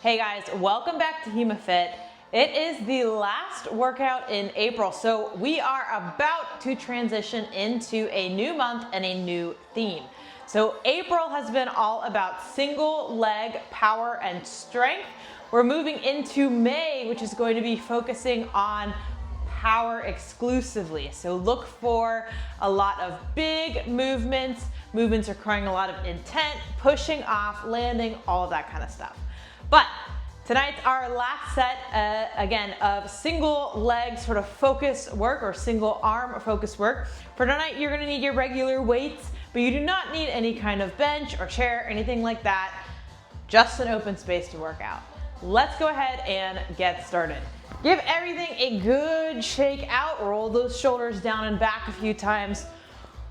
Hey guys, welcome back to HEMAFIT. It is the last workout in April, so we are about to transition into a new month and a new theme. So April has been all about single leg power and strength. We're moving into May, which is going to be focusing on power exclusively. So look for a lot of big movements requiring a lot of intent, pushing off, landing, all of that kind of stuff. But tonight's our last set, again, of single leg sort of focus work or single arm focus work. For tonight, you're gonna need your regular weights, but you do not need any kind of bench or chair, anything like that. Just an open space to work out. Let's go ahead and get started. Give everything a good shake out. Roll those shoulders down and back a few times.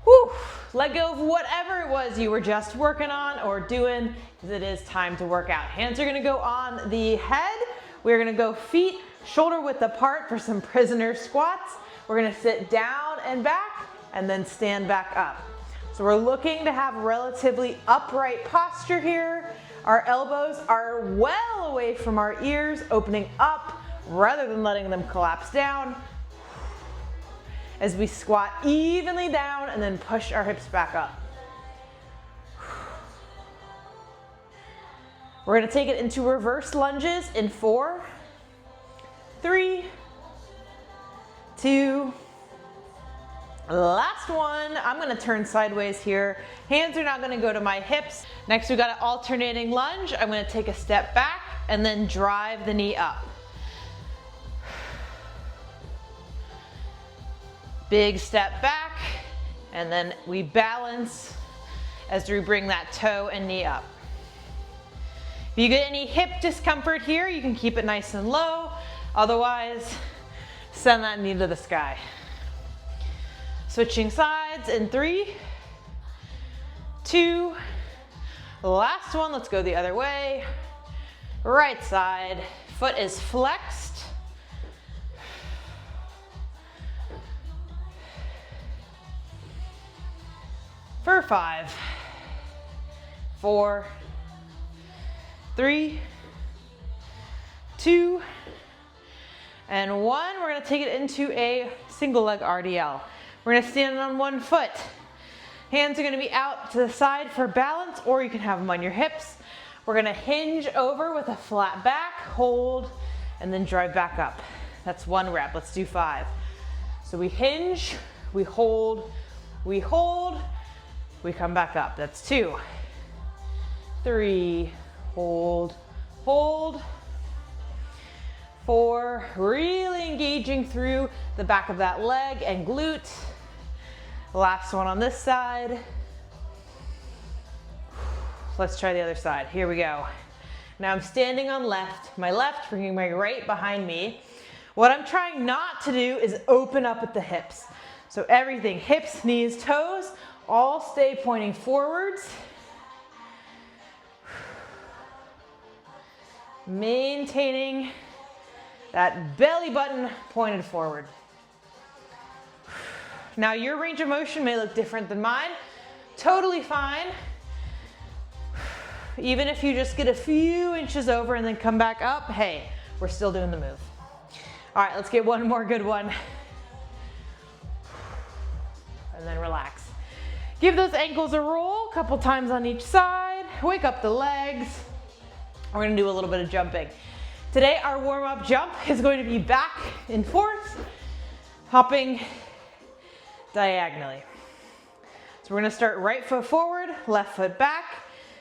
Whew. Let go of whatever it was you were just working on or doing, because it is time to work out. Hands are gonna go on the head. We're gonna go feet shoulder width apart for some prisoner squats. We're gonna sit down and back and then stand back up. So we're looking to have relatively upright posture here. Our elbows are well away from our ears, opening up rather than letting them collapse down. As we squat evenly down and then push our hips back up. We're gonna take it into reverse lunges in 4, 3, 2, last one. I'm gonna turn sideways here. Hands are not gonna go to my hips. Next, we got an alternating lunge. I'm gonna take a step back and then drive the knee up. Big step back, and then we balance as we bring that toe and knee up. If you get any hip discomfort here, you can keep it nice and low. Otherwise, send that knee to the sky. Switching sides in 3, 2, last one, let's go the other way. Right side, foot is flexed. For 5, 4, 3, 2, and 1. We're gonna take it into a single leg RDL. We're gonna stand on one foot. Hands are gonna be out to the side for balance, or you can have them on your hips. We're gonna hinge over with a flat back, hold, and then drive back up. That's 1 rep. Let's do 5. So we hinge, we hold, we come back up. That's 2, 3, hold, hold, 4, really engaging through the back of that leg and glute. Last one on this side. Let's try the other side. Here we go. Now I'm standing on left, my left, bringing my right behind me. What I'm trying not to do is open up at the hips. So everything, hips, knees, toes, all stay pointing forwards. Maintaining that belly button pointed forward. Now your range of motion may look different than mine. Totally fine. Even if you just get a few inches over and then come back up, hey, we're still doing the move. All right, let's get one more good one. And then relax. Give those ankles a roll, a couple times on each side. Wake up the legs. We're gonna do a little bit of jumping. Today, our warm-up jump is going to be back and forth, hopping diagonally. So we're gonna start right foot forward, left foot back.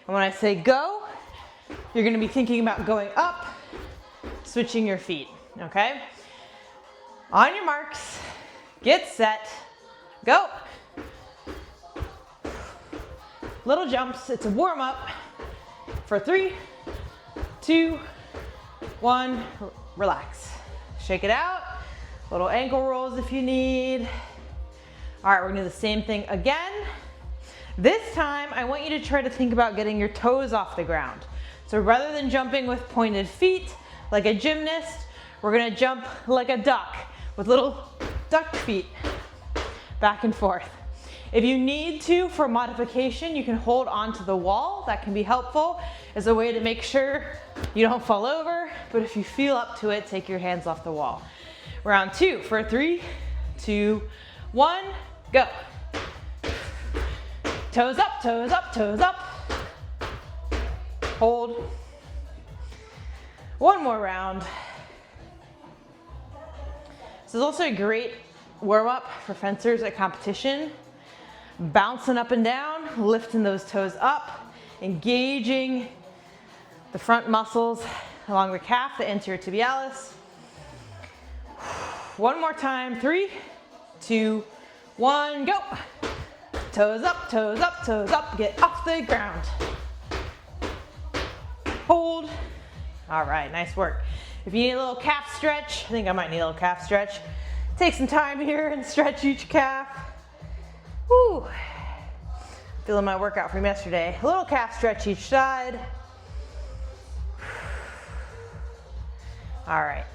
And when I say go, you're gonna be thinking about going up, switching your feet, okay? On your marks, get set, go. Little jumps, it's a warm up for 3, 2, 1, relax. Shake it out, little ankle rolls if you need. All right, we're gonna do the same thing again. This time, I want you to try to think about getting your toes off the ground. So rather than jumping with pointed feet, like a gymnast, we're gonna jump like a duck with little duck feet, back and forth. If you need to, for modification, you can hold onto the wall. That can be helpful as a way to make sure You don't fall over, but if you feel up to it, take your hands off the wall. Round 2 for 3, 2, 1, go. Toes up, toes up, toes up. Hold. One more round. This is also a great warm-up for fencers at competition. Bouncing up and down, lifting those toes up, engaging the front muscles along the calf, the anterior tibialis. One more time, 3, 2, 1, go. Toes up, toes up, toes up, get off the ground. Hold. All right, nice work. If you need a little calf stretch, I think I might need a little calf stretch. Take some time here and stretch each calf. Woo. Feeling my workout from yesterday. A little calf stretch each side. All right,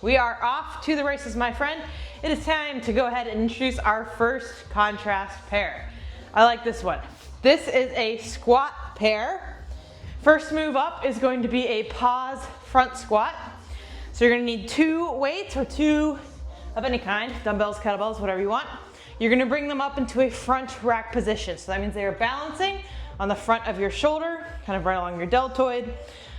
we are off to the races, my friend. It is time to go ahead and introduce our first contrast pair. I like this one. This is a squat pair. First move up is going to be a pause front squat. So you're gonna need 2 weights or 2 of any kind, dumbbells, kettlebells, whatever you want. You're gonna bring them up into a front rack position. So that means they are balancing on the front of your shoulder, kind of right along your deltoid.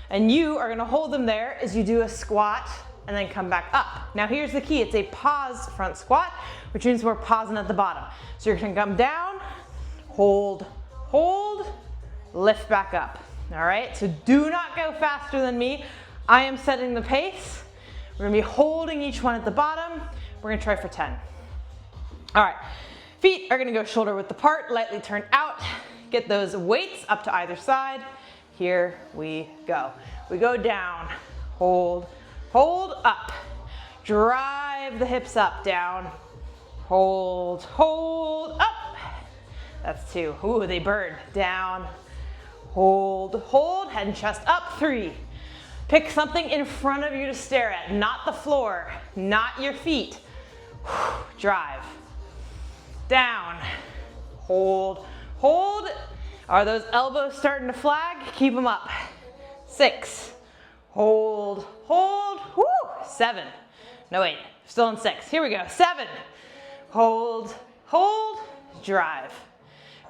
And you are gonna hold them there as you do a squat and then come back up. Now here's the key, it's a pause front squat, which means we're pausing at the bottom. So you're gonna come down, hold, hold, lift back up. All right, so do not go faster than me. I am setting the pace. We're gonna be holding each one at the bottom. We're gonna try for 10. All right, feet are gonna go shoulder width apart, lightly turn out. Get those weights up to either side. Here we go. We go down, hold, hold, up. Drive the hips up, down, hold, hold, up. That's 2. Ooh, they burn. Down, hold, hold, head and chest up. 3. Pick something in front of you to stare at, not the floor, not your feet. Drive. Down, hold, hold. Are those elbows starting to flag? Keep them up. 6, hold, hold, woo. 7, no wait, still in 6. Here we go, 7, hold, hold, drive.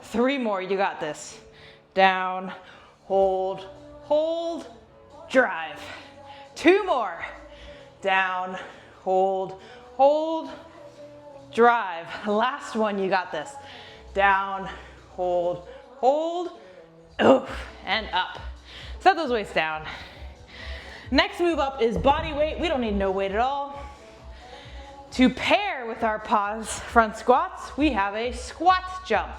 3 more, you got this. Down, hold, hold, drive. 2 more. Down, hold, hold, drive. Last one, you got this. Down, hold, hold, oof, and up. Set those weights down. Next move up is body weight. We don't need no weight at all. To pair with our pause front squats, we have a squat jump.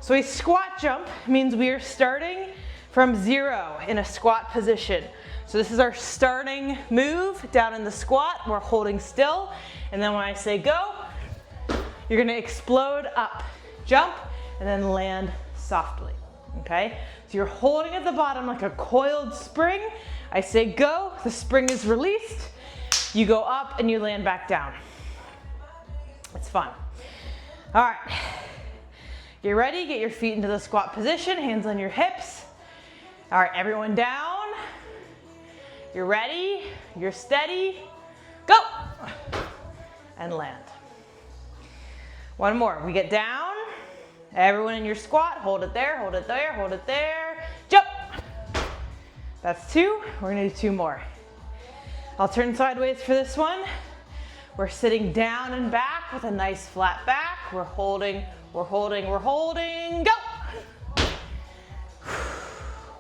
So a squat jump means we are starting from 0 in a squat position. So this is our starting move down in the squat. We're holding still. And then when I say go, you're gonna explode up, jump, and then land softly, okay? So you're holding at the bottom like a coiled spring. I say go, the spring is released. You go up and you land back down. It's fun. All right, get ready, get your feet into the squat position, hands on your hips. All right, everyone down. You're ready, you're steady, go, and land. One more, we get down. Everyone in your squat, hold it there, hold it there, hold it there, jump. That's 2, we're gonna do 2 more. I'll turn sideways for this one. We're sitting down and back with a nice flat back. We're holding, we're holding, we're holding, go.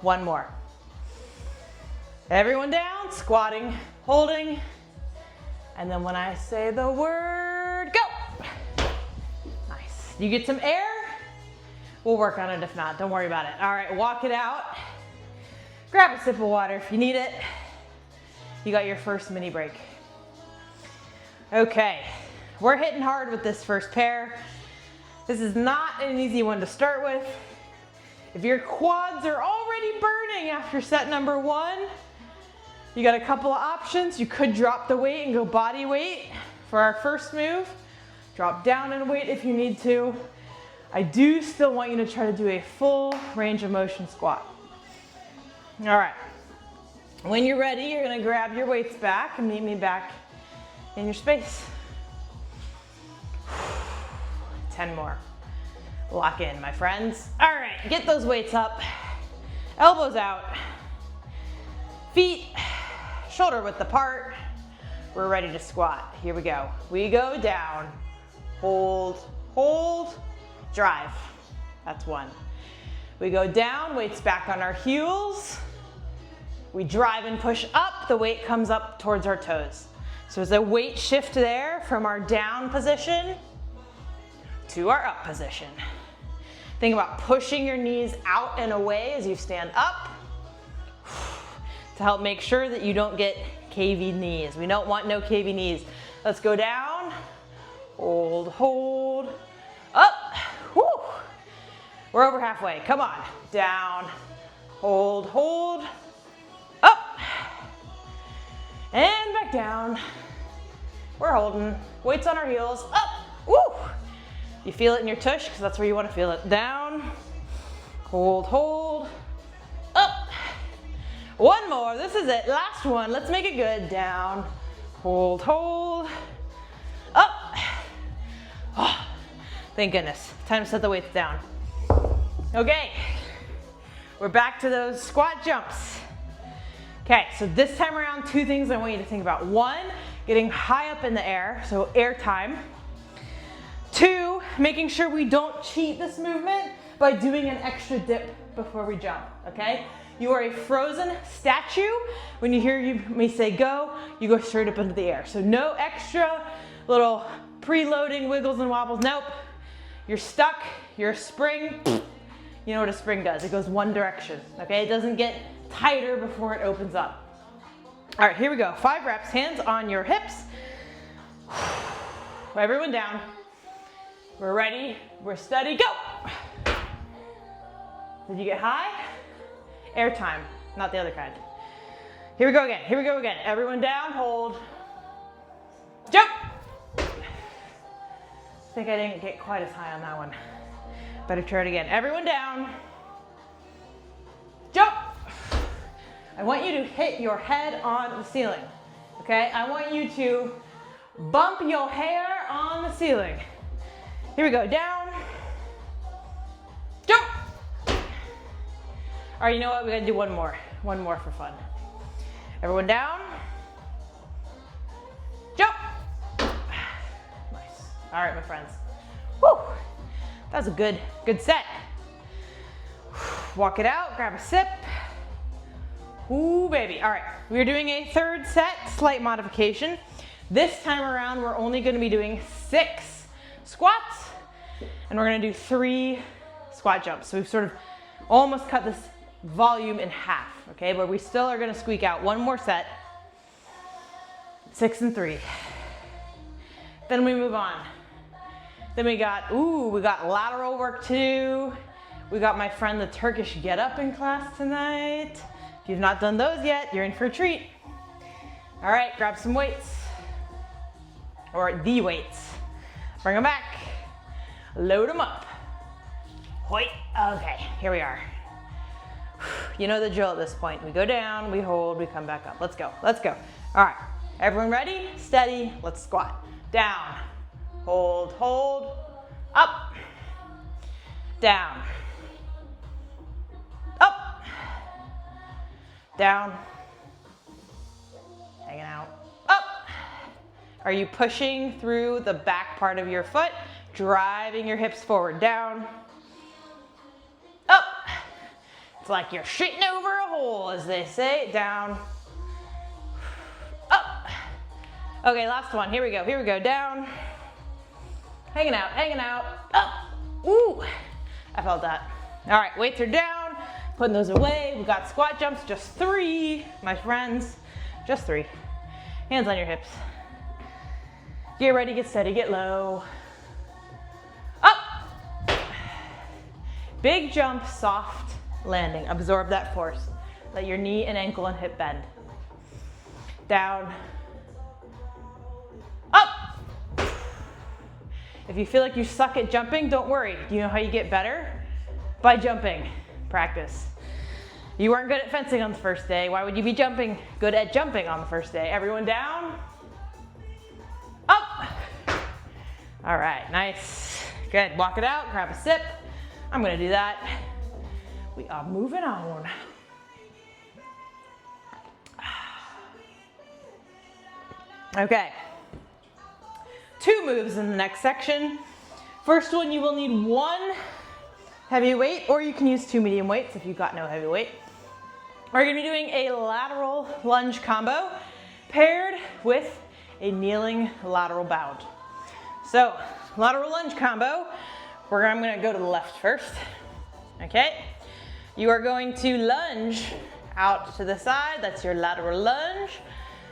1 more. Everyone down, squatting, holding, and then when I say the word, go. Nice. You get some air? We'll work on it if not, don't worry about it. All right, walk it out. Grab a sip of water if you need it. You got your first mini break. Okay, we're hitting hard with this first pair. This is not an easy one to start with. If your quads are already burning after set number 1, you got a couple of options. You could drop the weight and go body weight for our first move. Drop down in weight if you need to. I do still want you to try to do a full range of motion squat. All right, When you're ready, you're gonna grab your weights back and meet me back in your space. 10 more. Lock in, my friends. All right, get those weights up. Elbows out. Feet shoulder width apart. We're ready to squat. Here we go. We go down, hold, hold, drive. That's one. We go down, weights back on our heels. We drive and push up, the weight comes up towards our toes. So there's a weight shift there from our down position to our up position. Think about pushing your knees out and away as you stand up to help make sure that you don't get cavey knees. We don't want no cavey knees. Let's go down, hold, hold, up, whoo. We're over halfway, come on. Down, hold, hold, up, and back down. We're holding, weights on our heels, up, woo. You feel it in your tush, because that's where you want to feel it. Down, hold, hold, up. One more, this is it, last one. Let's make it good. Down, hold, hold, up. Oh, thank goodness. Time to set the weights down. Okay, we're back to those squat jumps. Okay, so this time around, two things I want you to think about. One, getting high up in the air, so air time. Two, making sure we don't cheat this movement by doing an extra dip before we jump, okay? You are a frozen statue. When you hear me say go, you go straight up into the air. So no extra little preloading wiggles and wobbles. Nope. You're stuck. You're a spring. You know what a spring does. It goes one direction, okay? It doesn't get tighter before it opens up. All right, here we go. 5 reps, hands on your hips. Everyone down. We're ready, we're steady, go! Did you get high? Air time, not the other kind. Here we go again, here we go again. Everyone down, hold. Jump! I think I didn't get quite as high on that one. Better try it again. Everyone down. Jump! I want you to hit your head on the ceiling, okay? I want you to bump your hair on the ceiling. Here we go, down, jump. All right, you know what, we gotta do one more for fun. Everyone down, jump. Nice, all right, my friends. Woo, that was a good set. Walk it out, grab a sip. Ooh, baby, all right. We're doing a third set, slight modification. This time around, we're only gonna be doing 6 squats, and we're gonna do 3 squat jumps. So we've sort of almost cut this volume in half, okay? But we still are gonna squeak out one more set, 6 and 3. Then we move on. Then we got lateral work to do. We got my friend the Turkish get up in class tonight. If you've not done those yet, you're in for a treat. All right, grab some weights, or the weights. Bring them back, load them up. Hoit, okay, here we are. You know the drill at this point. We go down, we hold, we come back up. Let's go, let's go. All right, everyone ready? Steady, let's squat. Down, hold, hold, up, down, up, down, hanging out, up. Are you pushing through the back part of your foot, driving your hips forward, down, up. It's like you're shitting over a hole, as they say, down, up. Okay, last one, here we go, down, hanging out, up. Ooh, I felt that. All right, weights are down, putting those away. We got squat jumps, just 3, my friends, just 3. Hands on your hips. Get ready, get steady, get low. Up. Big jump, soft landing. Absorb that force. Let your knee and ankle and hip bend. Down. Up. If you feel like you suck at jumping, don't worry. Do you know how you get better? By jumping. Practice. You weren't good at fencing on the first day. Why would you be good at jumping on the first day? Everyone down. Up. All right, nice. Good, walk it out, grab a sip. I'm gonna do that. We are moving on. Okay, 2 moves in the next section. First one, you will need 1 heavy weight, or you can use 2 medium weights if you've got no heavy weight. We're gonna be doing a lateral lunge combo paired with a kneeling lateral bound. So, lateral lunge combo, I'm gonna go to the left first, okay? You are going to lunge out to the side, that's your lateral lunge.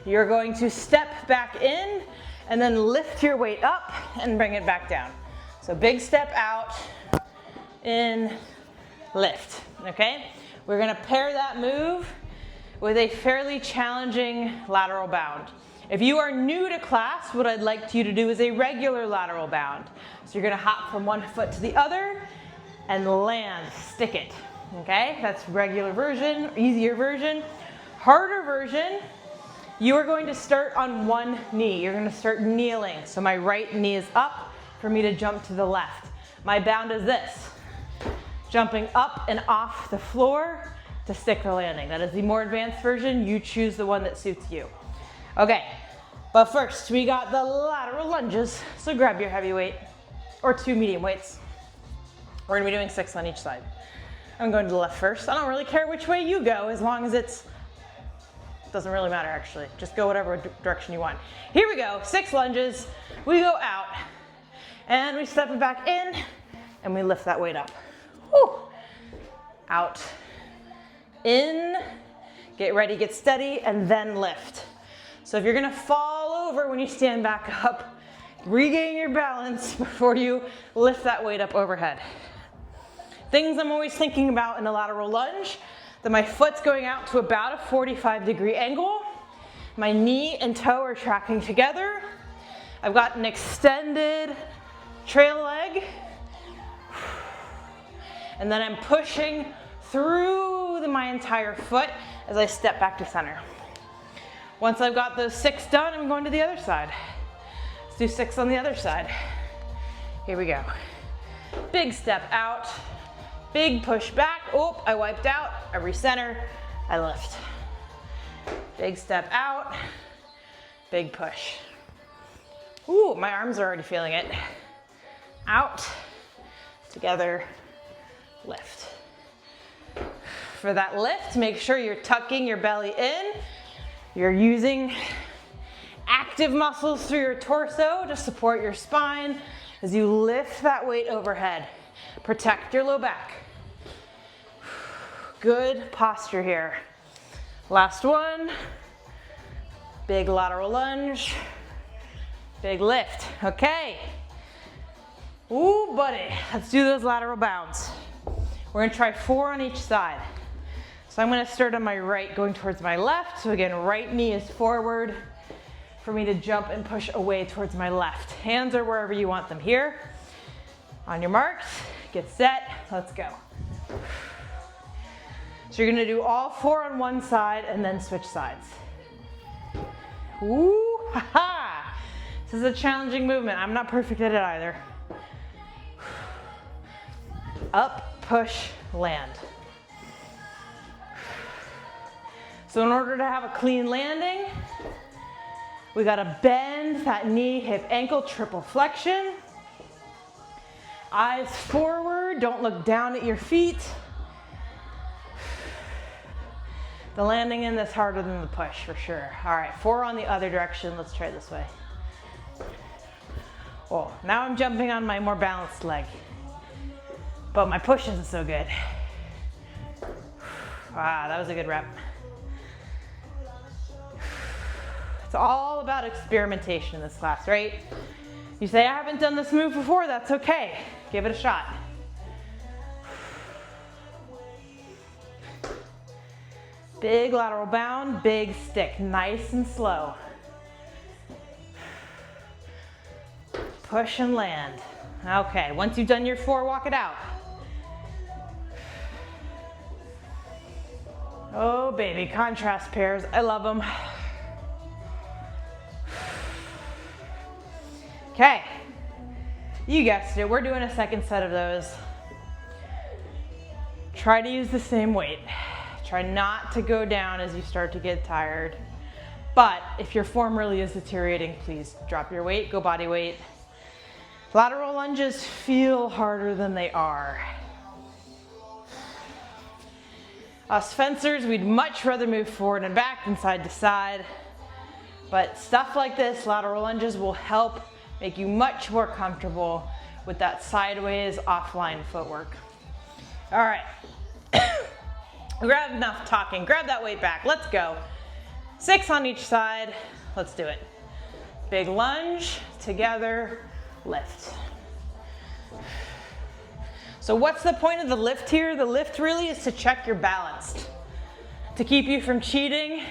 You're going to step back in and then lift your weight up and bring it back down. So big step out, in, lift, okay? We're gonna pair that move with a fairly challenging lateral bound. If you are new to class, what I'd like you to do is a regular lateral bound. So you're gonna hop from one foot to the other and land, stick it, okay? That's regular version, easier version. Harder version, you are going to start on one knee. You're gonna start kneeling. So my right knee is up for me to jump to the left. My bound is this, jumping up and off the floor to stick the landing. That is the more advanced version. You choose the one that suits you. Okay, but first we got the lateral lunges. So grab your heavy weight or 2 medium weights. We're gonna be doing 6 on each side. I'm going to the left first. I don't really care which way you go as long as doesn't really matter actually. Just go whatever direction you want. Here we go, 6 lunges. We go out and we step it back in and we lift that weight up. Whew. Out, in, get ready, get steady, and then lift. So if you're gonna fall over when you stand back up, regain your balance before you lift that weight up overhead. Things I'm always thinking about in a lateral lunge, that my foot's going out to about a 45-degree angle. My knee and toe are tracking together. I've got an extended trail leg. And then I'm pushing through my entire foot as I step back to center. Once I've got those 6 done, I'm going to the other side. Let's do 6 on the other side. Here we go. Big step out, big push back. Oh, I wiped out, I recenter, I lift. Big step out, big push. Ooh, my arms are already feeling it. Out, together, lift. For that lift, make sure you're tucking your belly in. You're using active muscles through your torso to support your spine as you lift that weight overhead. Protect your low back. Good posture here. Last one. Big lateral lunge. Big lift. Okay. Ooh, buddy. Let's do those lateral bounds. We're gonna try 4 on each side. So I'm gonna start on my right, going towards my left. So again, right knee is forward for me to jump and push away towards my left. Hands are wherever you want them here. On your marks, get set, let's go. So you're gonna do all 4 on one side and then switch sides. Ooh, ha-ha. This is a challenging movement. I'm not perfect at it either. Up, push, land. So in order to have a clean landing, we gotta bend that knee, hip, ankle, triple flexion. Eyes forward, don't look down at your feet. The landing in this harder than the push for sure. All right, 4 on the other direction. Let's try this way. Oh, now I'm jumping on my more balanced leg, but my push isn't so good. Ah, that was a good rep. It's all about experimentation in this class, right? You say, I haven't done this move before, that's okay. Give it a shot. Big lateral bound, big stick, nice and slow. Push and land. Okay, once you've done your 4, walk it out. Oh baby, contrast pairs, I love them. Okay, you guessed it, we're doing a second set of those. Try to use the same weight. Try not to go down as you start to get tired. But if your form really is deteriorating, please drop your weight, go body weight. Lateral lunges feel harder than they are. Us fencers, we'd much rather move forward and back than side to side. But stuff like this, lateral lunges, will help make you much more comfortable with that sideways offline footwork. All right, grab enough talking, grab that weight back, let's go. 6 on each side, let's do it. Big lunge, together, lift. So what's the point of the lift here? The lift really is to check you're balanced, to keep you from cheating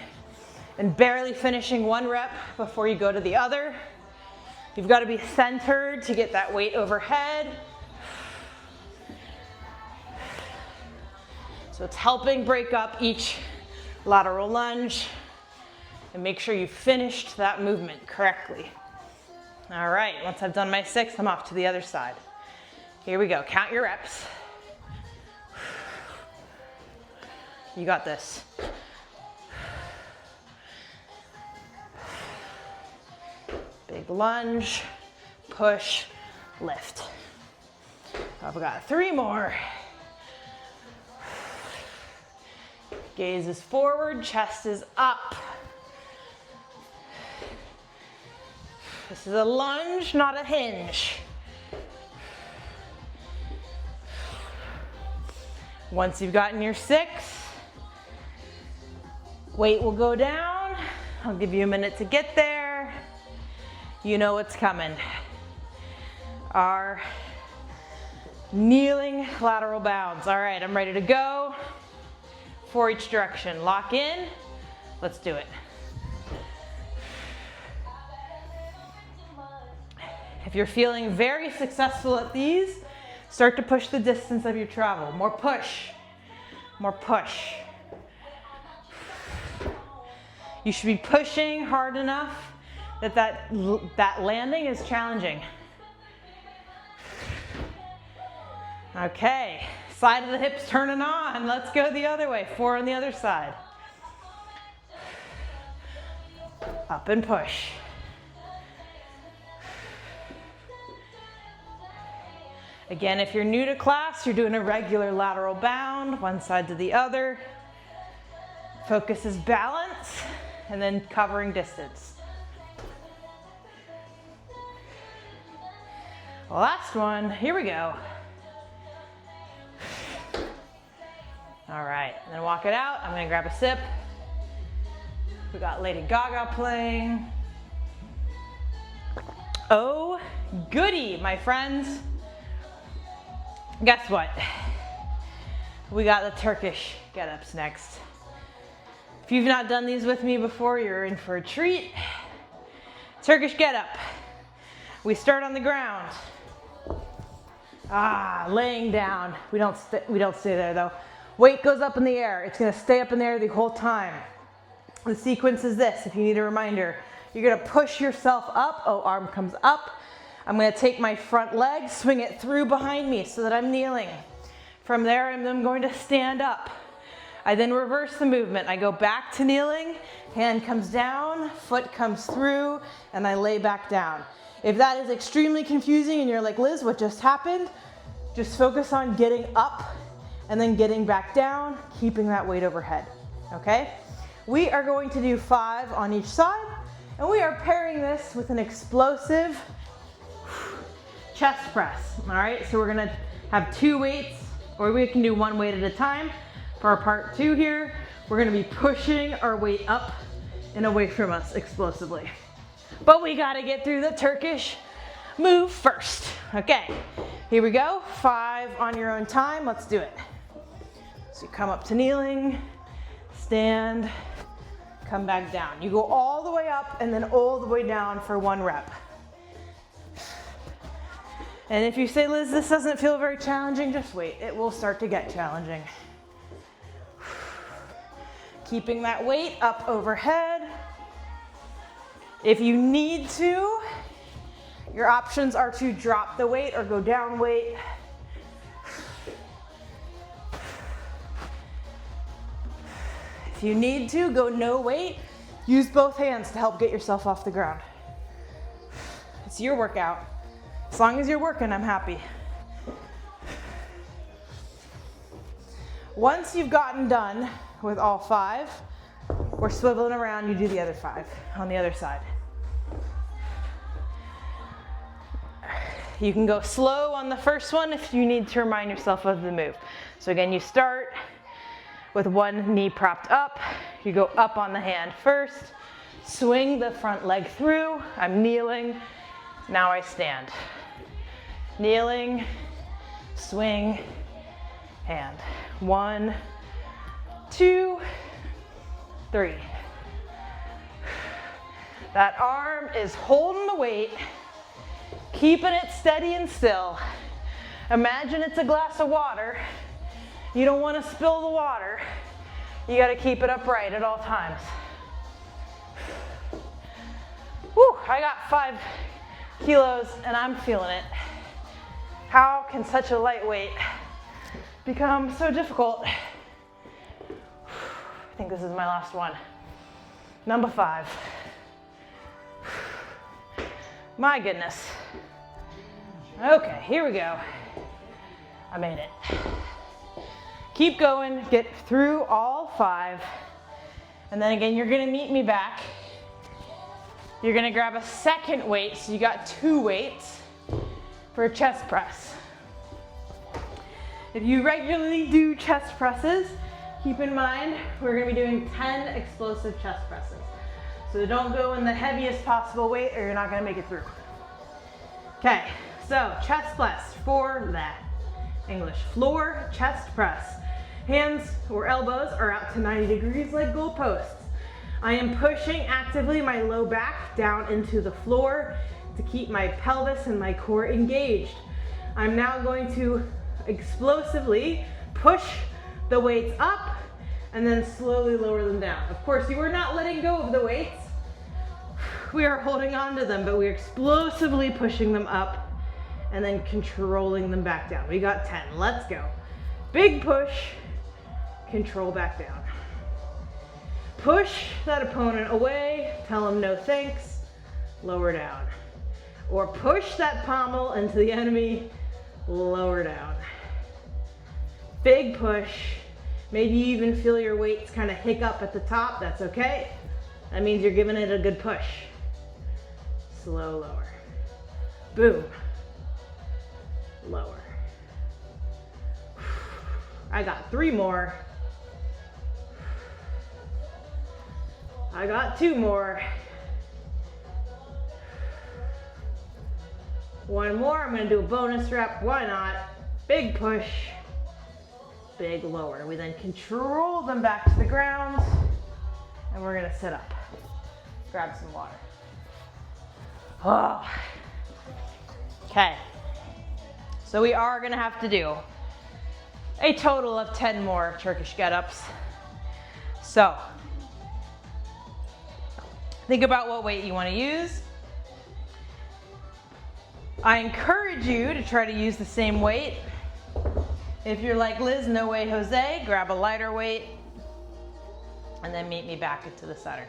and barely finishing one rep before you go to the other. You've got to be centered to get that weight overhead. So it's helping break up each lateral lunge and make sure you finished that movement correctly. All right, once I've done my 6, I'm off to the other side. Here we go, count your reps. You got this. Big lunge, push, lift. I've got 3 more. Gaze is forward, chest is up. This is a lunge, not a hinge. Once you've gotten your 6, weight will go down. I'll give you a minute to get there. You know what's coming. Our kneeling lateral bounds. All right, I'm ready to go. 4 each direction. Lock in. Let's do it. If you're feeling very successful at these, start to push the distance of your travel. More push. More push. You should be pushing hard enough that landing is challenging. Okay, side of the hips turning on. Let's go the other way. 4 on the other side. Up and push. Again, if you're new to class, you're doing a regular lateral bound, one side to the other. Focus is balance and then covering distance. Last one, here we go. All right, and then walk it out. I'm gonna grab a sip. We got Lady Gaga playing. Oh, goody, my friends. Guess what? We got the Turkish get-ups next. If you've not done these with me before, you're in for a treat. Turkish get-up. We start on the ground. Laying down. We don't stay there though. Weight goes up in the air. It's gonna stay up in the air the whole time. The sequence is this, if you need a reminder. You're gonna push yourself up. Oh, arm comes up. I'm gonna take my front leg, swing it through behind me so that I'm kneeling. From there, I'm then going to stand up. I then reverse the movement. I go back to kneeling, hand comes down, foot comes through, and I lay back down. If that is extremely confusing and you're like, Liz, what just happened? Just focus on getting up and then getting back down, keeping that weight overhead, okay? We are going to do 5 on each side, and we are pairing this with an explosive chest press, all right? So we're gonna have 2 weights, or we can do 1 weight at a time. For our part 2 here, we're gonna be pushing our weight up and away from us explosively. But we gotta get through the Turkish move first. Okay, here we go. 5 on your own time, let's do it. So you come up to kneeling, stand, come back down. You go all the way up and then all the way down for 1 rep. And if you say, Liz, this doesn't feel very challenging, just wait. It will start to get challenging. Keeping that weight up overhead. If you need to, your options are to drop the weight or go down weight. If you need to, go no weight. Use both hands to help get yourself off the ground. It's your workout. As long as you're working, I'm happy. Once you've gotten done with all 5, we're swiveling around, you do the other 5 on the other side. You can go slow on the first one if you need to remind yourself of the move. So again, you start with one knee propped up. You go up on the hand first, swing the front leg through. I'm kneeling, now I stand. Kneeling, swing, hand. 1, 2, 3. That arm is holding the weight, keeping it steady and still. Imagine it's a glass of water. You don't want to spill the water. You got to keep it upright at all times. Whew, I got 5 kilos and I'm feeling it. How can such a lightweight become so difficult? I think this is my last one. Number 5. My goodness. Okay, here we go. I made it. Keep going, get through all 5. And then again, you're gonna meet me back. You're gonna grab a second weight, so you got 2 weights for a chest press. If you regularly do chest presses, keep in mind, we're gonna be doing 10 explosive chest presses. So don't go in the heaviest possible weight or you're not gonna make it through. Okay, so chest press for that. English, floor chest press. Hands or elbows are out to 90 degrees like goalposts. I am pushing actively my low back down into the floor to keep my pelvis and my core engaged. I'm now going to explosively push the weights up and then slowly lower them down. Of course, you are not letting go of the weights. We are holding on to them, but we're explosively pushing them up and then controlling them back down. We got 10, let's go. Big push, control back down. Push that opponent away, tell them no thanks, lower down. Or push that pommel into the enemy, lower down. Big push. Maybe you even feel your weights kind of hiccup at the top, that's okay. That means you're giving it a good push. Slow lower. Boom. Lower. I got 3 more. I got 2 more. 1 more, I'm gonna do a bonus rep, why not? Big push, big lower. We then control them back to the ground and we're gonna sit up. Grab some water. Oh. Okay, so we are gonna have to do a total of 10 more Turkish get-ups. So, think about what weight you want to use. I encourage you to try to use the same weight. If you're like Liz, no way Jose, grab a lighter weight and then meet me back into the center.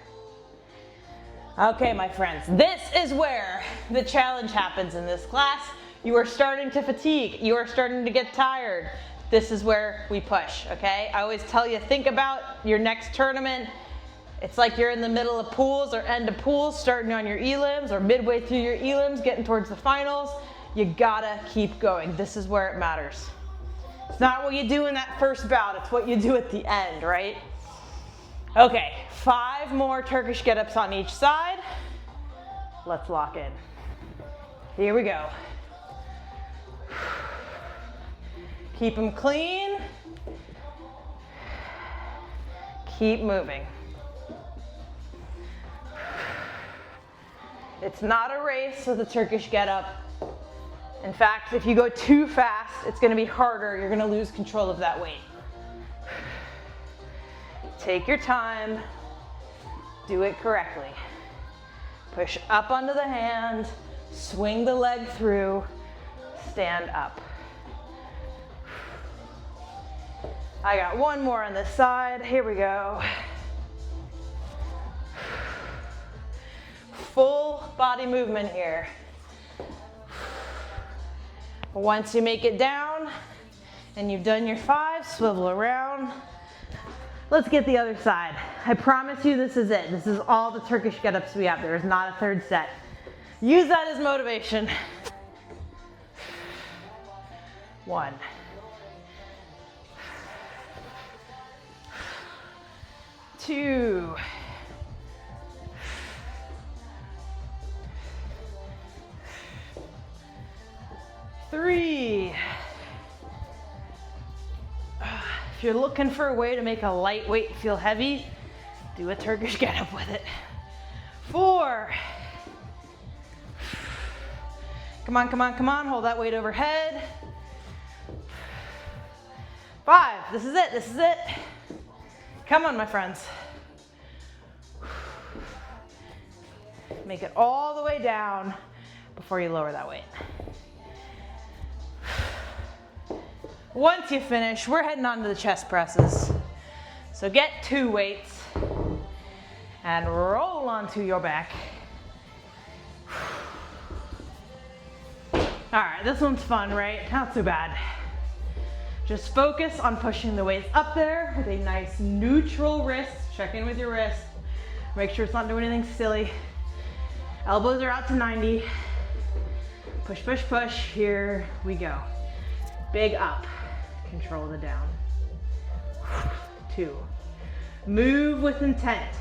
Okay, my friends, this is where the challenge happens in this class. You are starting to fatigue. You are starting to get tired. This is where we push, okay? I always tell you, think about your next tournament. It's like you're in the middle of pools or end of pools, starting on your elims or midway through your elims, getting towards the finals. You gotta keep going. This is where it matters. It's not what you do in that first bout, it's what you do at the end, right? Okay, 5 more Turkish get-ups on each side. Let's lock in. Here we go. Keep them clean. Keep moving. It's not a race with a Turkish get-up. In fact, if you go too fast, it's gonna be harder. You're gonna lose control of that weight. Take your time. Do it correctly. Push up onto the hand, swing the leg through, stand up. I got one more on this side. Here we go. Full body movement here. Once you make it down and you've done your 5, swivel around. Let's get the other side. I promise you this is it. This is all the Turkish get-ups we have. There is not a third set. Use that as motivation. 1. 2. 3. If you're looking for a way to make a lightweight feel heavy, do a Turkish get-up with it. 4. Come on, come on, come on. Hold that weight overhead. 5. This is it. This is it. Come on, my friends. Make it all the way down before you lower that weight. Once you finish, we're heading on to the chest presses. So get 2 weights and roll onto your back. All right, this one's fun, right? Not so bad. Just focus on pushing the weights up there with a nice neutral wrist. Check in with your wrist. Make sure it's not doing anything silly. Elbows are out to 90. Push, push, push. Here we go. Big up. Control the down. 2. Move with intent.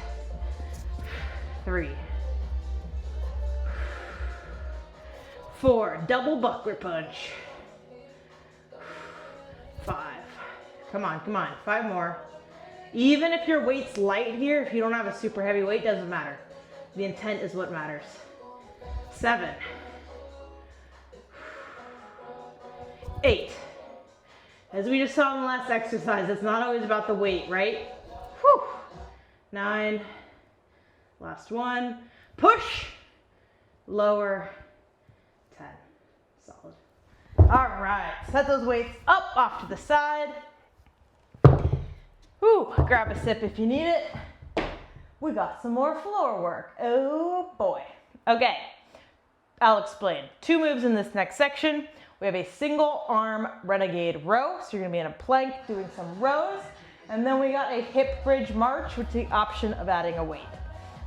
3. 4. Double buckler punch. 5. Come on, come on. 5 more. Even if your weight's light here, if you don't have a super heavy weight, doesn't matter. The intent is what matters. 7. 8. As we just saw in the last exercise, it's not always about the weight, right? Whew. 9. Last one. Push. Lower. 10. Solid. All right. Set those weights up off to the side. Whew. Grab a sip if you need it. We got some more floor work. Oh boy. Okay. I'll explain. 2 moves in this next section. We have a single arm renegade row. So you're gonna be in a plank doing some rows. And then we got a hip bridge march with the option of adding a weight.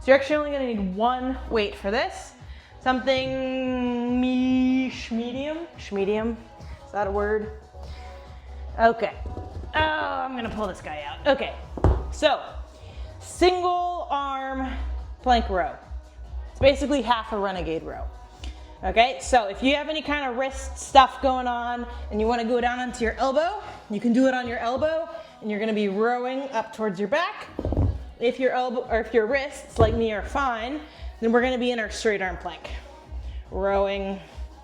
So you're actually only gonna need 1 weight for this. Something medium. Is that a word? Okay. Oh, I'm gonna pull this guy out. Okay. So, single arm plank row. It's basically half a renegade row. Okay, so if you have any kind of wrist stuff going on and you want to go down onto your elbow, you can do it on your elbow and you're going to be rowing up towards your back. If your elbow or if your wrists like me are fine, then we're going to be in our straight arm plank, rowing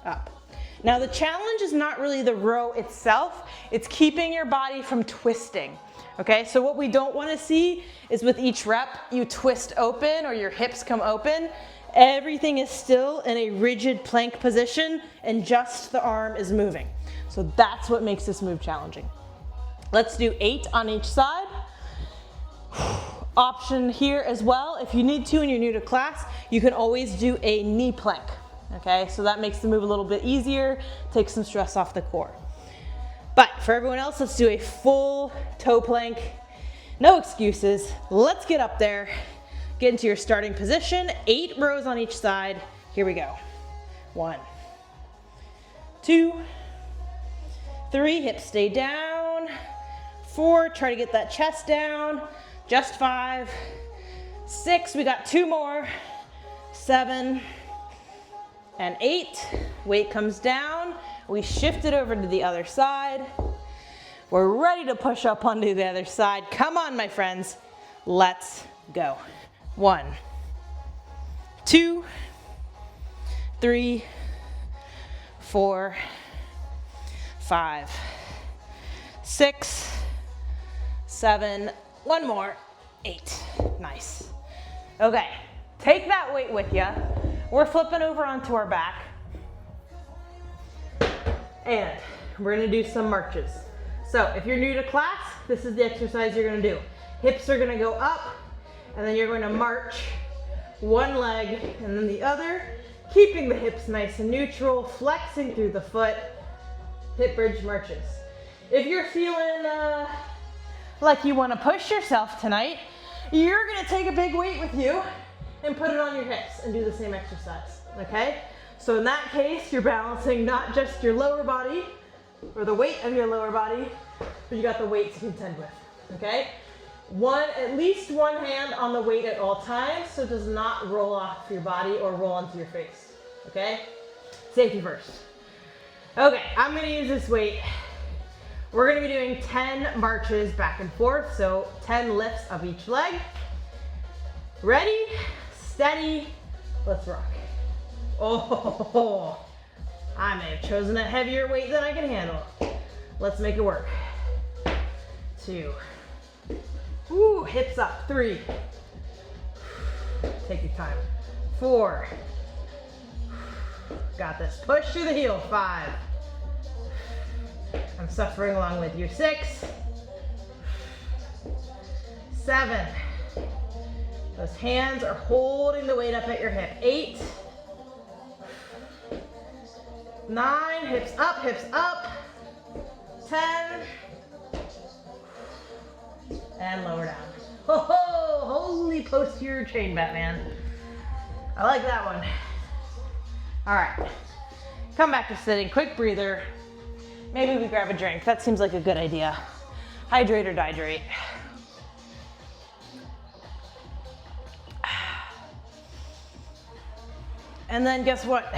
up. Now the challenge is not really the row itself, it's keeping your body from twisting. Okay, so what we don't want to see is with each rep you twist open or your hips come open. Everything is still in a rigid plank position and just the arm is moving. So that's what makes this move challenging. Let's do 8 on each side. Option here as well, if you need to and you're new to class, you can always do a knee plank. Okay, so that makes the move a little bit easier, takes some stress off the core. But for everyone else, let's do a full toe plank. No excuses. Let's get up there. Get into your starting position. 8 rows on each side. Here we go. 1, 2, 3, hips stay down. 4, try to get that chest down. Just 5, 6, we got 2 more. 7 and 8. Weight comes down. We shift it over to the other side. We're ready to push up onto the other side. Come on, my friends. Let's go. 1, 2, 3, 4, 5, 6, 7, one more, 8. Nice. Okay, take that weight with you. We're flipping over onto our back. And we're gonna do some marches. So if you're new to class, this is the exercise you're gonna do. Hips are gonna go up, and then you're going to march one leg and then the other, keeping the hips nice and neutral, flexing through the foot, hip bridge marches. If you're feeling like you wanna push yourself tonight, you're gonna take a big weight with you and put it on your hips and do the same exercise, okay? So in that case, you're balancing not just your lower body or the weight of your lower body, but you got the weight to contend with, okay? At least one hand on the weight at all times so it does not roll off your body or roll onto your face, okay? Safety first. Okay, I'm gonna use this weight. We're gonna be doing 10 marches back and forth, so 10 lifts of each leg. Ready, steady, let's rock. Oh, I may have chosen a heavier weight than I can handle. Let's make it work. 2. Ooh, hips up. 3. Take your time. 4. Got this. Push through the heel. 5. I'm suffering along with you. 6. 7. Those hands are holding the weight up at your hip. 8. 9. Hips up, hips up. 10. And lower down. Ho ho! Holy posterior chain, Batman. I like that one. All right. Come back to sitting. Quick breather. Maybe we grab a drink. That seems like a good idea. Hydrate or dihydrate. And then guess what?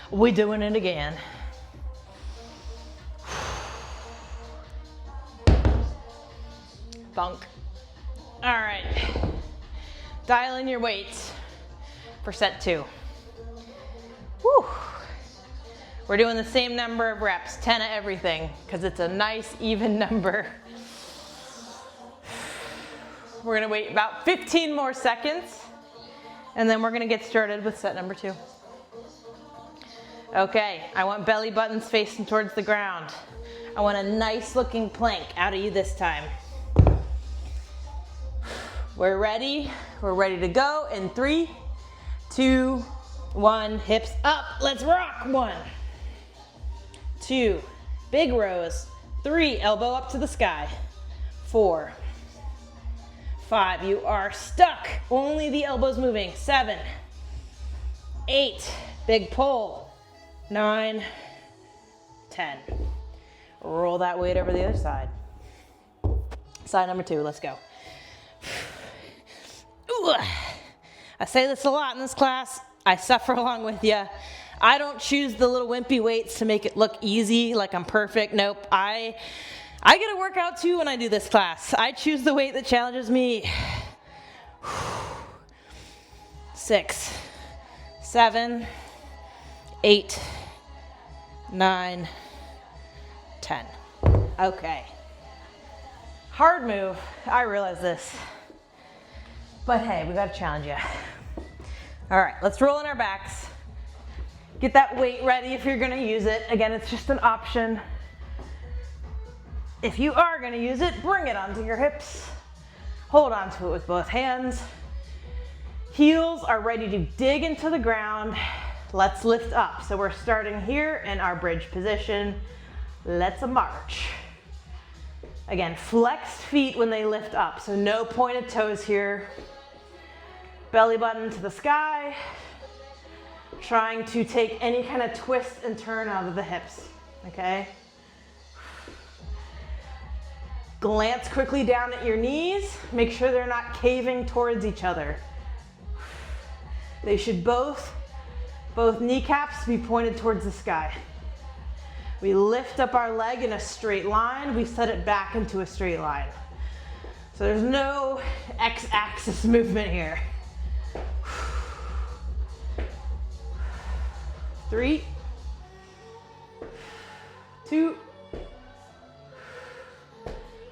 We doing it again. Bunk. All right. Dial in your weights for set 2. Whew. We're doing the same number of reps, 10 of everything, because it's a nice even number. We're gonna wait about 15 more seconds, and then we're gonna get started with set number 2. Okay, I want belly buttons facing towards the ground. I want a nice looking plank out of you this time. We're ready to go in 3, 2, 1, hips up, let's rock. 1, 2, big rows. 3, elbow up to the sky. 4, 5, you are stuck, only the elbows moving. 7, 8, big pull. 9, 10. Roll that weight over the other side. Side number 2, let's go. Ooh. I say this a lot in this class. I suffer along with you. I don't choose the little wimpy weights to make it look easy, like I'm perfect. Nope. I get a workout too when I do this class. I choose the weight that challenges me. 6, 7, 8, 9, 10. Okay. Hard move. I realize this. But hey, we gotta challenge you. All right, let's roll on our backs. Get that weight ready if you're gonna use it. Again, it's just an option. If you are gonna use it, bring it onto your hips. Hold on to it with both hands. Heels are ready to dig into the ground. Let's lift up. So we're starting here in our bridge position. Let's march. Again, flexed feet when they lift up. So no pointed toes here. Belly button to the sky. Trying to take any kind of twist and turn out of the hips, okay? Glance quickly down at your knees. Make sure they're not caving towards each other. They should both kneecaps be pointed towards the sky. We lift up our leg in a straight line. We set it back into a straight line. So there's no x-axis movement here. 3, 2,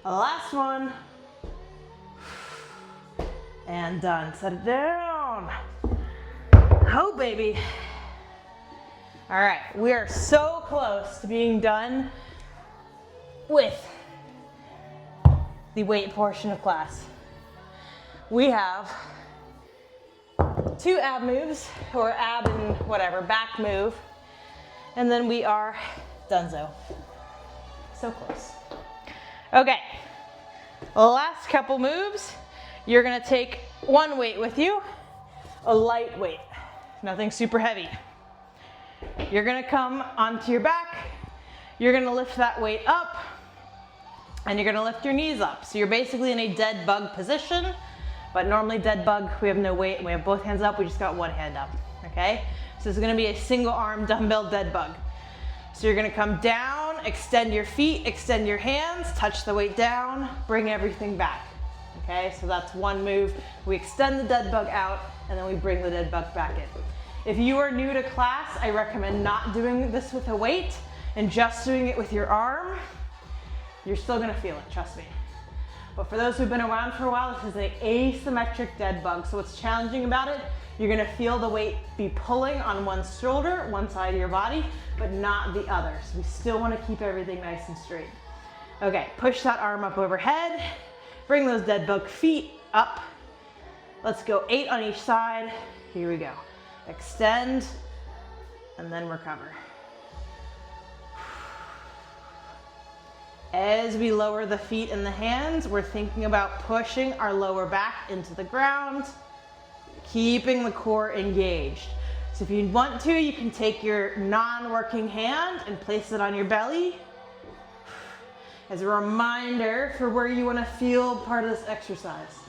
last one. And done. Set it down. Oh, baby. All right, we are so close to being done with the weight portion of class. We have 2 ab moves, or ab and whatever, back move, and then we are donezo. So close. Okay, last couple moves. You're gonna take one weight with you, a light weight, nothing super heavy. You're gonna come onto your back, you're gonna lift that weight up, and you're gonna lift your knees up. So you're basically in a dead bug position, but normally dead bug, we have no weight, and we have both hands up, we just got one hand up, okay? So it's gonna be a single arm dumbbell dead bug. So you're gonna come down, extend your feet, extend your hands, touch the weight down, bring everything back. Okay, so that's one move. We extend the dead bug out, and then we bring the dead bug back in. If you are new to class, I recommend not doing this with a weight and just doing it with your arm. You're still gonna feel it, trust me. But for those who've been around for a while, this is an asymmetric dead bug. So what's challenging about it, you're gonna feel the weight be pulling on one shoulder, one side of your body, but not the other. So we still wanna keep everything nice and straight. Okay, push that arm up overhead. Bring those dead bug feet up. Let's go 8 on each side. Here we go. Extend, and then recover. As we lower the feet and the hands, we're thinking about pushing our lower back into the ground, keeping the core engaged. So if you want to, you can take your non-working hand and place it on your belly as a reminder for where you want to feel part of this exercise.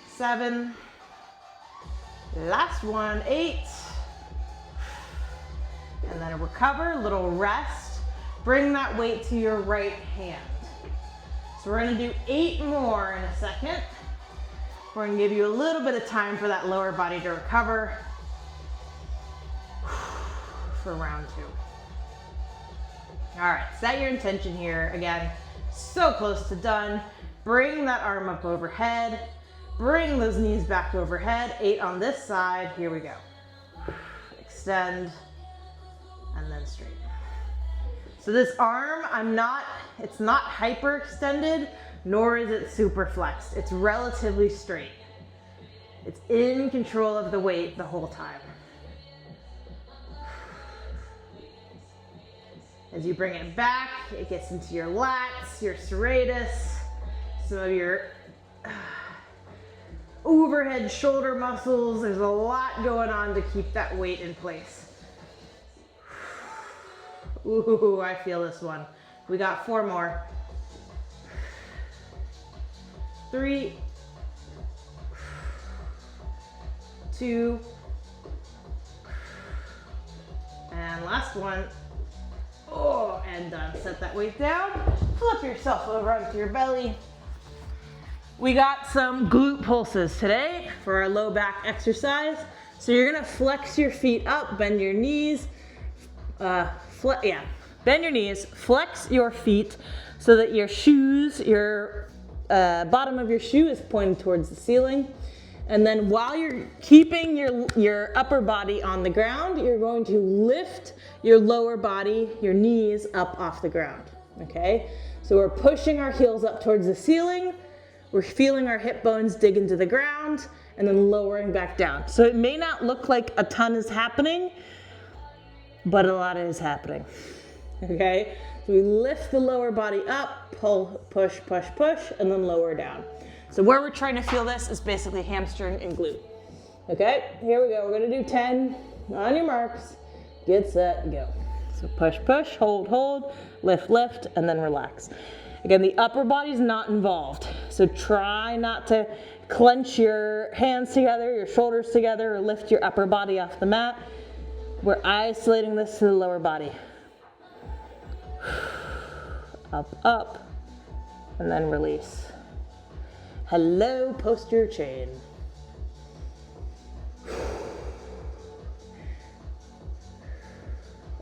7, last one, 8, and then recover, little rest. Bring that weight to your right hand. So we're gonna do 8 more in a second. We're gonna give you a little bit of time for that lower body to recover for round 2. All right, set your intention here. Again, so close to done. Bring that arm up overhead. Bring those knees back overhead. 8 on this side. Here we go. Extend, and then straight. So this arm, it's not hyperextended, nor is it super flexed. It's relatively straight. It's in control of the weight the whole time. As you bring it back, it gets into your lats, your serratus, some of your overhead shoulder muscles. There's a lot going on to keep that weight in place. Ooh, I feel this one. We got 4 more. 3, 2, and last one. Oh, and done. Set that weight down. Flip yourself over onto your belly. We got some glute pulses today for our low back exercise. So you're gonna flex your feet up, bend your knees, bend your knees, flex your feet so that your shoes, your bottom of your shoe is pointing towards the ceiling. And then while you're keeping your upper body on the ground, you're going to lift your lower body, your knees up off the ground, okay? So we're pushing our heels up towards the ceiling, we're feeling our hip bones dig into the ground, and then lowering back down. So it may not look like a ton is happening, but a lot is happening, okay? So we lift the lower body up, pull, push, push, push, and then lower down. So where we're trying to feel this is basically hamstring and glute. Okay, here we go. We're gonna do 10 on your marks. Get set, go. So push, push, hold, hold, lift, lift, and then relax. Again, the upper body's not involved. So try not to clench your hands together, your shoulders together, or lift your upper body off the mat. We're isolating this to the lower body. Up, up, and then release. Hello, posterior chain.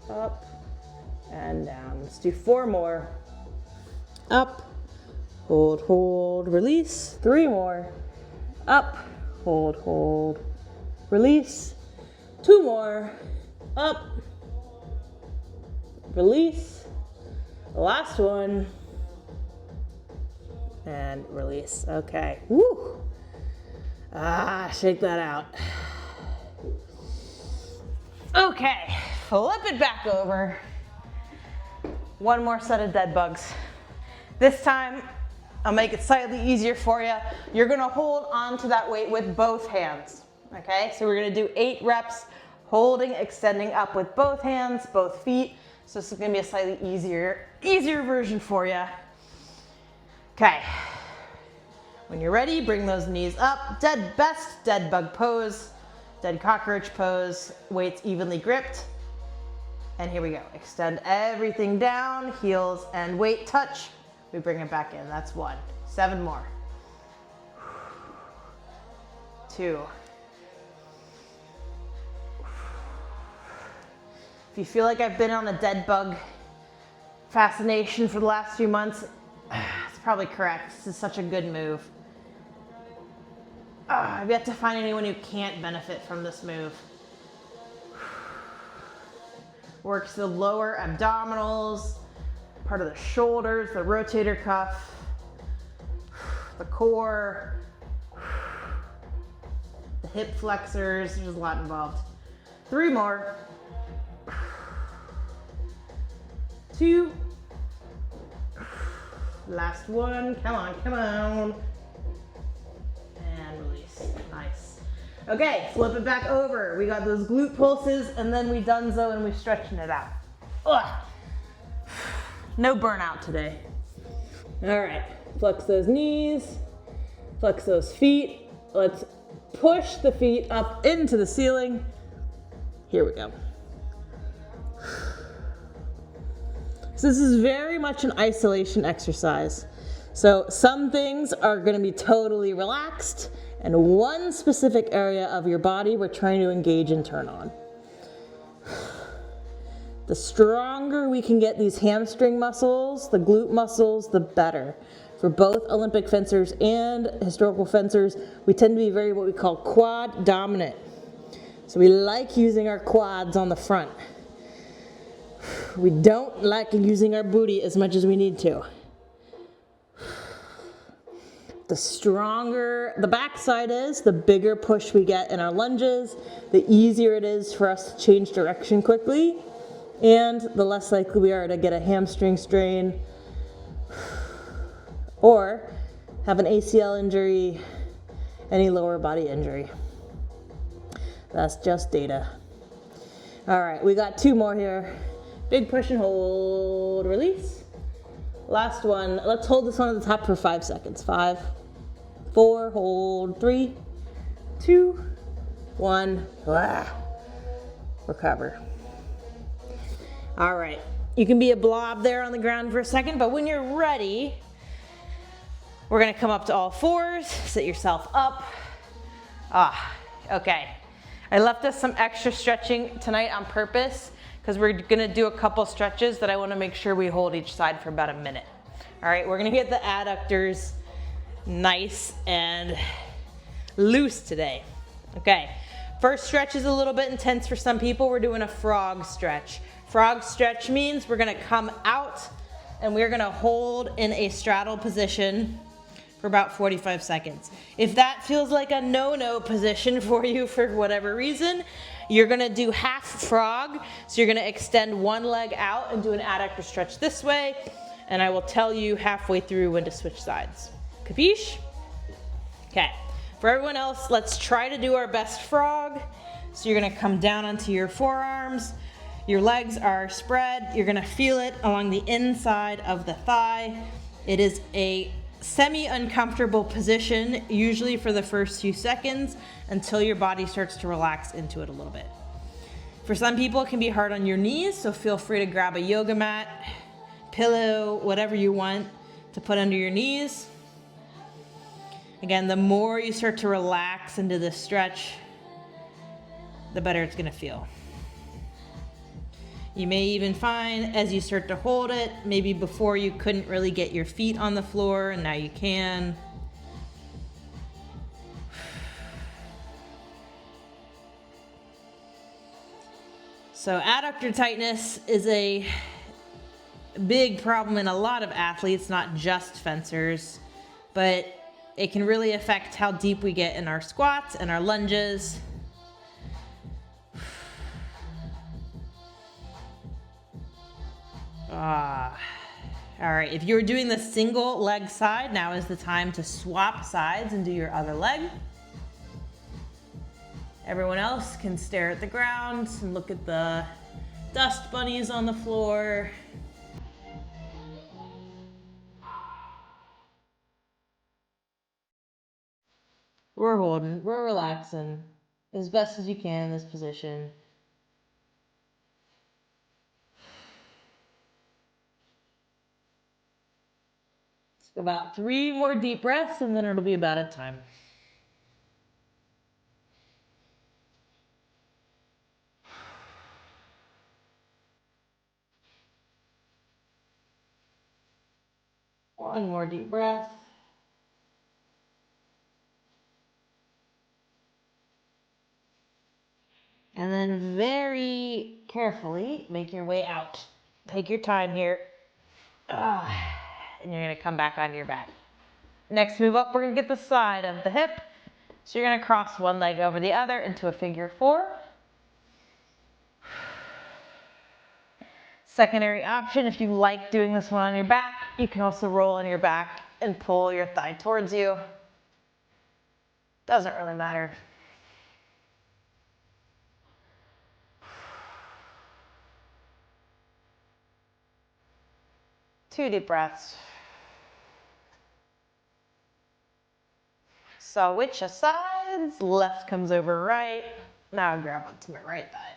Up and down. Let's do 4 more. Up, hold, hold, release. 3 more. Up, hold, hold, release. 2 more. Up, release. Last one. And release. Okay. Woo. Shake that out. Okay, flip it back over. 1 more set of dead bugs. This time, I'll make it slightly easier for you. You're gonna hold on to that weight with both hands, okay? So we're gonna do 8 reps, holding, extending up with both hands, both feet. So this is gonna be a slightly easier version for you. Okay, when you're ready, bring those knees up. Best dead bug pose, dead cockroach pose, weights evenly gripped. And here we go. Extend everything down, heels and weight touch. We bring it back in, that's 1. 7 more. 2. If you feel like I've been on a dead bug fascination for the last few months, it's probably correct. This is such a good move. I've yet to find anyone who can't benefit from this move. Works the lower abdominals, part of the shoulders, the rotator cuff, the core, the hip flexors. There's a lot involved. 3 more. 2. Last one. Come on, come on. And release. Nice. Okay, flip it back over. We got those glute pulses, and then we donezo and we're stretching it out. Ugh. No burnout today. All right, flex those knees, flex those feet. Let's push the feet up into the ceiling. Here we go. So this is very much an isolation exercise. So some things are gonna be totally relaxed, and one specific area of your body we're trying to engage and turn on. The stronger we can get these hamstring muscles, the glute muscles, the better. For both Olympic fencers and historical fencers, we tend to be very what we call quad dominant. So we like using our quads on the front. We don't like using our booty as much as we need to. The stronger the backside is, the bigger push we get in our lunges, the easier it is for us to change direction quickly, and the less likely we are to get a hamstring strain or have an ACL injury, any lower body injury. That's just data. All right, we got 2 more here. Big push and hold, release. Last one, let's hold this one at the top for 5 seconds. 5, 4, hold, 3, 2, 1, recover. All right, you can be a blob there on the ground for a second, but when you're ready, we're gonna come up to all 4s, sit yourself up. Okay. I left us some extra stretching tonight on purpose because we're gonna do a couple stretches that I wanna make sure we hold each side for about a minute. All right, we're gonna get the adductors nice and loose today. Okay, first stretch is a little bit intense for some people. We're doing a frog stretch. Frog stretch means we're gonna come out and we're gonna hold in a straddle position for about 45 seconds. If that feels like a no-no position for you for whatever reason, you're gonna do half frog. So you're gonna extend one leg out and do an adductor stretch this way, and I will tell you halfway through when to switch sides. Capiche? Okay, for everyone else, let's try to do our best frog. So you're gonna come down onto your forearms, your legs are spread, you're gonna feel it along the inside of the thigh. It is a semi-uncomfortable position, usually for the first few seconds, until your body starts to relax into it a little bit. For some people, it can be hard on your knees, so feel free to grab a yoga mat, pillow, whatever you want to put under your knees. Again, the more you start to relax into this stretch, the better it's gonna feel. You may even find as you start to hold it, maybe before you couldn't really get your feet on the floor and now you can. So adductor tightness is a big problem in a lot of athletes, not just fencers, but it can really affect how deep we get in our squats and our lunges. All right, if you're doing the single leg side, now is the time to swap sides and do your other leg. Everyone else can stare at the ground and look at the dust bunnies on the floor. We're holding, we're relaxing as best as you can in this position. About 3 more deep breaths and then it'll be about at time. One more deep breath. And then very carefully make your way out. Take your time here. And you're gonna come back onto your back. Next move up, we're gonna get the side of the hip. So you're gonna cross one leg over the other into a figure 4. Secondary option, if you like doing this one on your back, you can also roll on your back and pull your thigh towards you. Doesn't really matter. Two deep breaths. So which sides? Left comes over right. Now I grab onto my right thigh.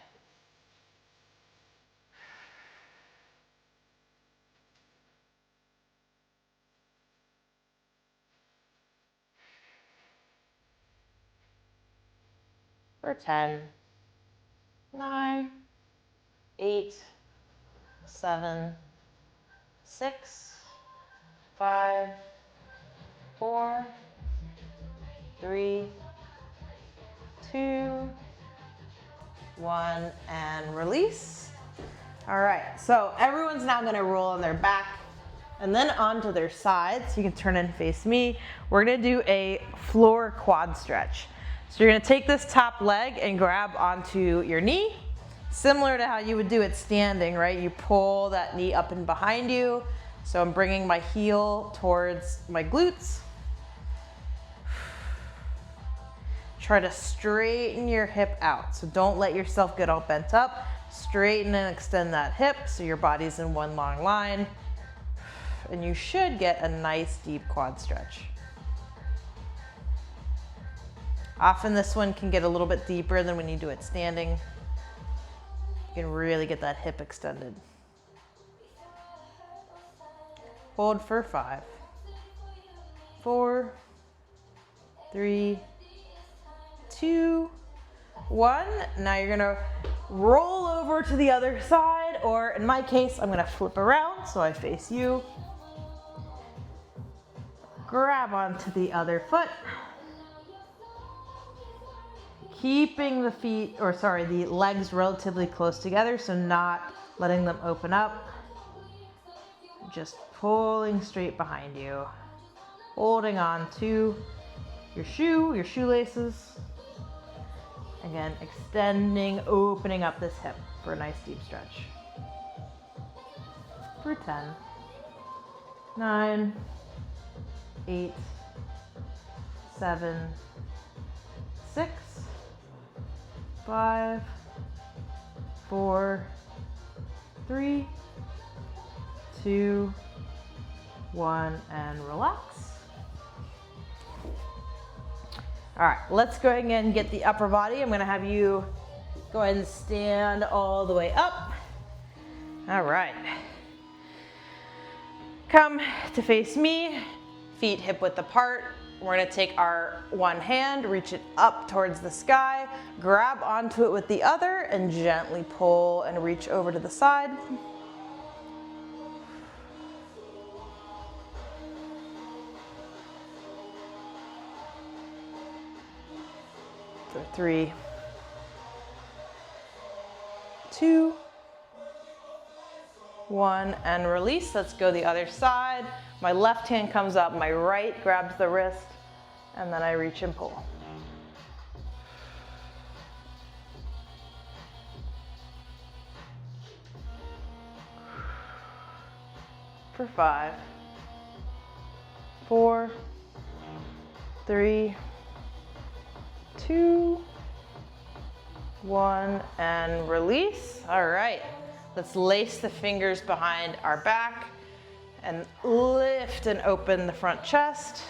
For 10, 9, 8, 7, 6, 5, 4, 3, 2, 1, and release. All right, so everyone's now gonna roll on their back and then onto their sides. You can turn and face me. We're gonna do a floor quad stretch. So you're gonna take this top leg and grab onto your knee, similar to how you would do it standing, right? You pull that knee up and behind you. So I'm bringing my heel towards my glutes. Try to straighten your hip out. So don't let yourself get all bent up. Straighten and extend that hip so your body's in one long line. And you should get a nice deep quad stretch. Often this one can get a little bit deeper than when you do it standing. You can really get that hip extended. Hold for 5, 4, 3, 2, 1. Now you're gonna roll over to the other side, or in my case, I'm gonna flip around so I face you. Grab onto the other foot. Keeping the legs relatively close together, so not letting them open up. Just pulling straight behind you. Holding on to your shoelaces. Again, extending, opening up this hip for a nice deep stretch. For 10, 9, 8, 7, 6, 5, 4, 3, 2, 1, and relax. All right, let's go ahead and get the upper body. I'm gonna have you go ahead and stand all the way up. All right. Come to face me, feet hip width apart. We're gonna take our one hand, reach it up towards the sky, grab onto it with the other, and gently pull and reach over to the side. For 3, 2, 1, and release. Let's go the other side. My left hand comes up, my right grabs the wrist, and then I reach and pull. For 5, 4, 3, 2, 1, and release. All right, let's lace the fingers behind our back and lift and open the front chest.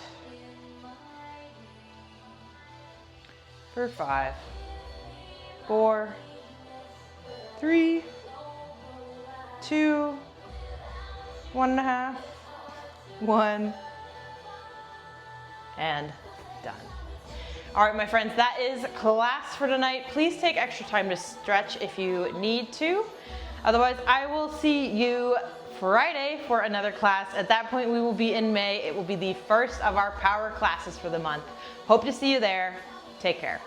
For 5, 4, 3, 2, 1.5, 1, and done. All right, my friends, that is class for tonight. Please take extra time to stretch if you need to. Otherwise, I will see you Friday for another class. At that point, we will be in May. It will be the first of our power classes for the month. Hope to see you there. Take care.